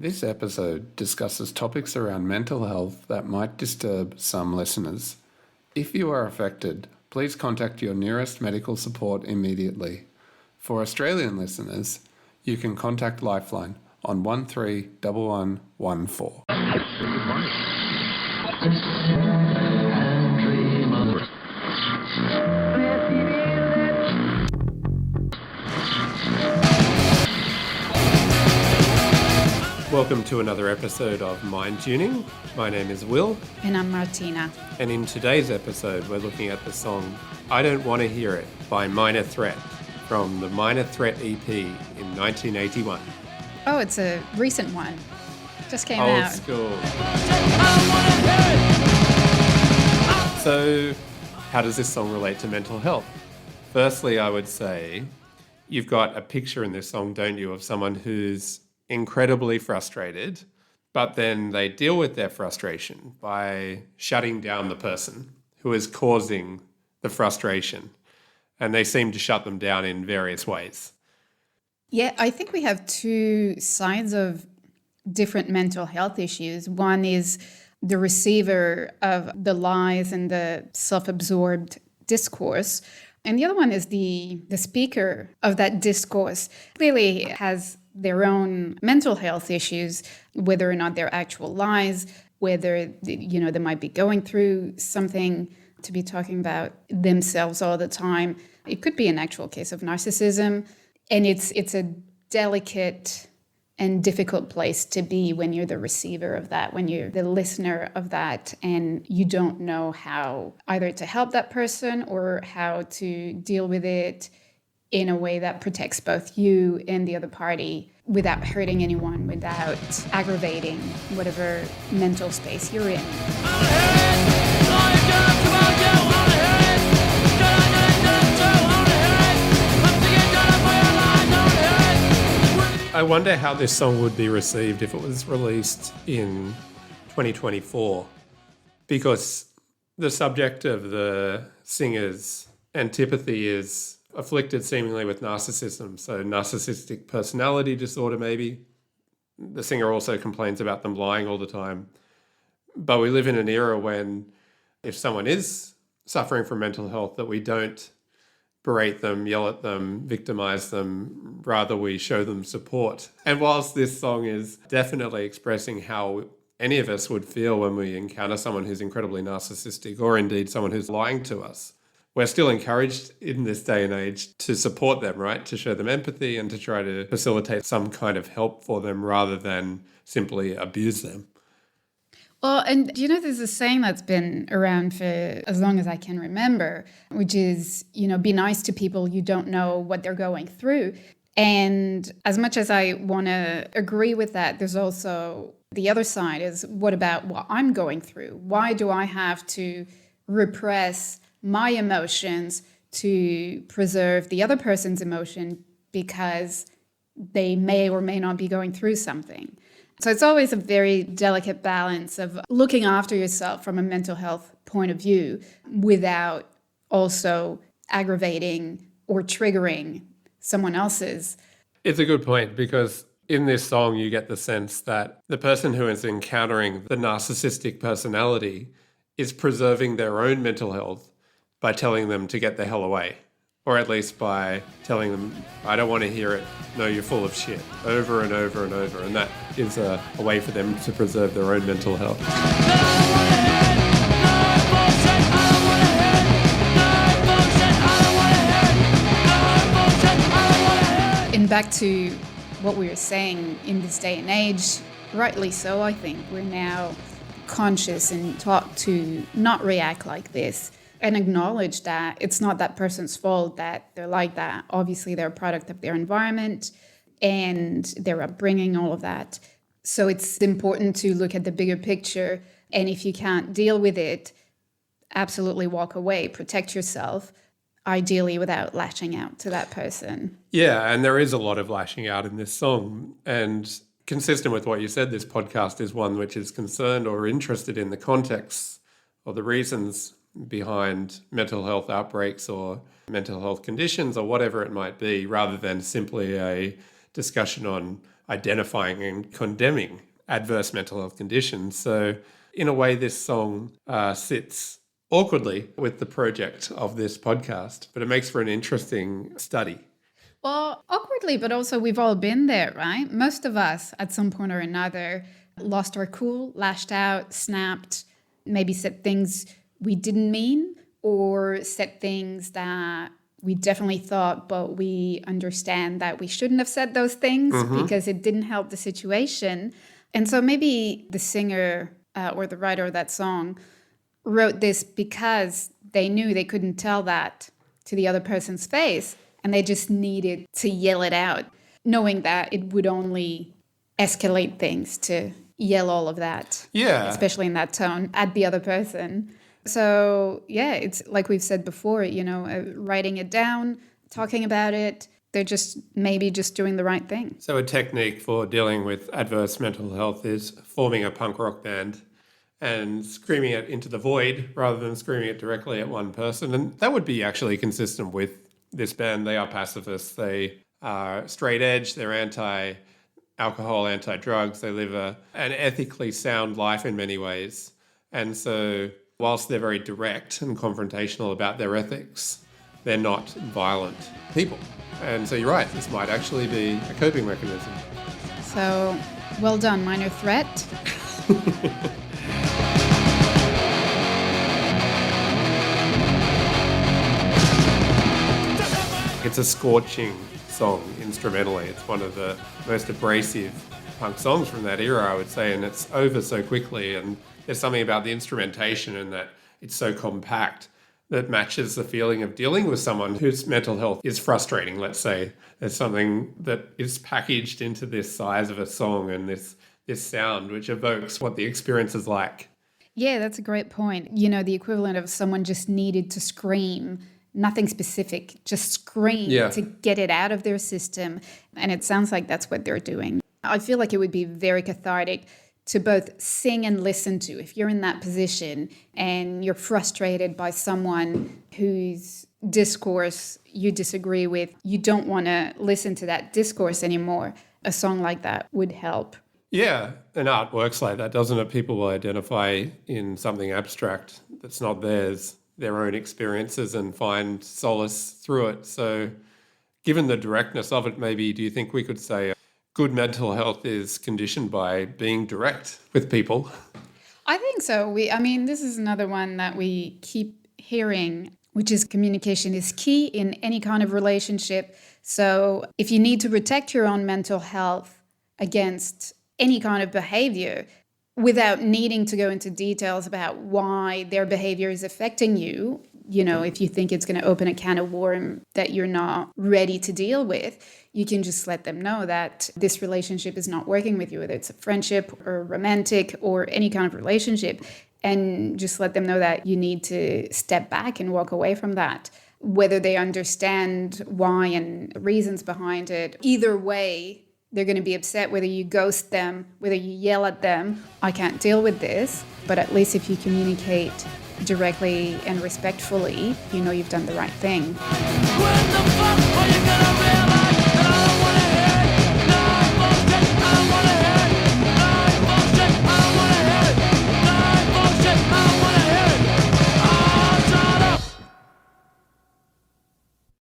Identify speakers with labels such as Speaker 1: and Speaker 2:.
Speaker 1: This episode discusses topics around mental health that might disturb some listeners. If you are affected, please contact your nearest medical support immediately. For Australian listeners, you can contact Lifeline on 131114. Welcome to another episode of Mind Tuning. My name is Will.
Speaker 2: And I'm Martina.
Speaker 1: And in today's episode, we're looking at the song I Don't Want to Hear It by Minor Threat from the Minor Threat EP in 1981.
Speaker 2: Oh, it's a recent one. Just came
Speaker 1: Old
Speaker 2: out.
Speaker 1: school. So, how does this song relate to mental health? Firstly, I would say you've got a picture in this song, don't you, of someone who's incredibly frustrated, but then they deal with their frustration by shutting down the person who is causing the frustration. And they seem to shut them down in various ways.
Speaker 2: Yeah, I think we have two sides of different mental health issues. One is the receiver of the lies and the self-absorbed discourse. And the other one is the speaker of that discourse. Clearly has their own mental health issues, whether or not they're actual lies, whether they might be going through something, to be talking about themselves all the time. It could be an actual case of narcissism, and it's a delicate and difficult place to be when you're the receiver of that, when you're the listener of that, and you don't know how either to help that person or how to deal with it in a way that protects both you and the other party without hurting anyone, without aggravating whatever mental space you're in.
Speaker 1: I wonder how this song would be received if it was released in 2024, because the subject of the singer's antipathy is afflicted seemingly with narcissism, so narcissistic personality disorder maybe. The singer also complains about them lying all the time. But we live in an era when if someone is suffering from mental health, that we don't berate them, yell at them, victimize them, rather we show them support. And whilst this song is definitely expressing how any of us would feel when we encounter someone who's incredibly narcissistic, or indeed someone who's lying to us, we're still encouraged in this day and age to support them, right? To show them empathy and to try to facilitate some kind of help for them rather than simply abuse them.
Speaker 2: Well, and there's a saying that's been around for as long as I can remember, which is, be nice to people, you don't know what they're going through. And as much as I want to agree with that, there's also the other side is, what about what I'm going through? Why do I have to repress my emotions to preserve the other person's emotion because they may or may not be going through something? So it's always a very delicate balance of looking after yourself from a mental health point of view without also aggravating or triggering someone else's.
Speaker 1: It's a good point, because in this song you get the sense that the person who is encountering the narcissistic personality is preserving their own mental health by telling them to get the hell away, or at least by telling them, I don't want to hear it, no, you're full of shit, over and over and over. And that is a way for them to preserve their own mental health.
Speaker 2: And back to what we were saying, in this day and age, rightly so, I think, we're now conscious and taught to not react like this and acknowledge that it's not that person's fault that they're like that. Obviously, they're a product of their environment and their upbringing, all of that. So it's important to look at the bigger picture. And if you can't deal with it, absolutely walk away, protect yourself, ideally without lashing out to that person.
Speaker 1: Yeah, and there is a lot of lashing out in this song. And consistent with what you said, this podcast is one which is concerned or interested in the context or the reasons behind mental health outbreaks or mental health conditions or whatever it might be, rather than simply a discussion on identifying and condemning adverse mental health conditions. So in a way, this song sits awkwardly with the project of this podcast, but it makes for an interesting study.
Speaker 2: Well, awkwardly, but also we've all been there, right? Most of us at some point or another lost our cool, lashed out, snapped, maybe said things we didn't mean, or said things that we definitely thought, but we understand that we shouldn't have said those things because it didn't help the situation. And so maybe the singer or the writer of that song wrote this because they knew they couldn't tell that to the other person's face, and they just needed to yell it out, knowing that it would only escalate things to yell all of that.
Speaker 1: Yeah.
Speaker 2: Especially in that tone at the other person. So, yeah, it's like we've said before, writing it down, talking about it, they're just maybe just doing the right thing.
Speaker 1: So a technique for dealing with adverse mental health is forming a punk rock band and screaming it into the void rather than screaming it directly at one person. And that would be actually consistent with this band. They are pacifists. They are straight edge. They're anti-alcohol, anti-drugs. They live an ethically sound life in many ways. And so whilst they're very direct and confrontational about their ethics, they're not violent people. And so you're right, this might actually be a coping mechanism.
Speaker 2: So, well done, Minor Threat.
Speaker 1: It's a scorching song instrumentally. It's one of the most abrasive punk songs from that era, I would say, and it's over so quickly. And there's something about the instrumentation and that it's so compact that matches the feeling of dealing with someone whose mental health is frustrating, let's say. There's something that is packaged into this size of a song and this sound, which evokes what the experience is like.
Speaker 2: Yeah, that's a great point. The equivalent of someone just needed to scream, nothing specific, just scream to get it out of their system. And it sounds like that's what they're doing. I feel like it would be very cathartic to both sing and listen to. If you're in that position and you're frustrated by someone whose discourse you disagree with, you don't want to listen to that discourse anymore, a song like that would help.
Speaker 1: Yeah, and art works like that, doesn't it? People will identify in something abstract that's not theirs, their own experiences, and find solace through it. So given the directness of it, maybe do you think we could say good mental health is conditioned by being direct with people?
Speaker 2: I think so. This is another one that we keep hearing, which is communication is key in any kind of relationship. So if you need to protect your own mental health against any kind of behavior without needing to go into details about why their behavior is affecting you, if you think it's going to open a can of worms that you're not ready to deal with, you can just let them know that this relationship is not working with you, whether it's a friendship or romantic or any kind of relationship, and just let them know that you need to step back and walk away from that. Whether they understand why and reasons behind it, either way, they're going to be upset, whether you ghost them, whether you yell at them, I can't deal with this. But at least if you communicate directly and respectfully, you've done the right thing.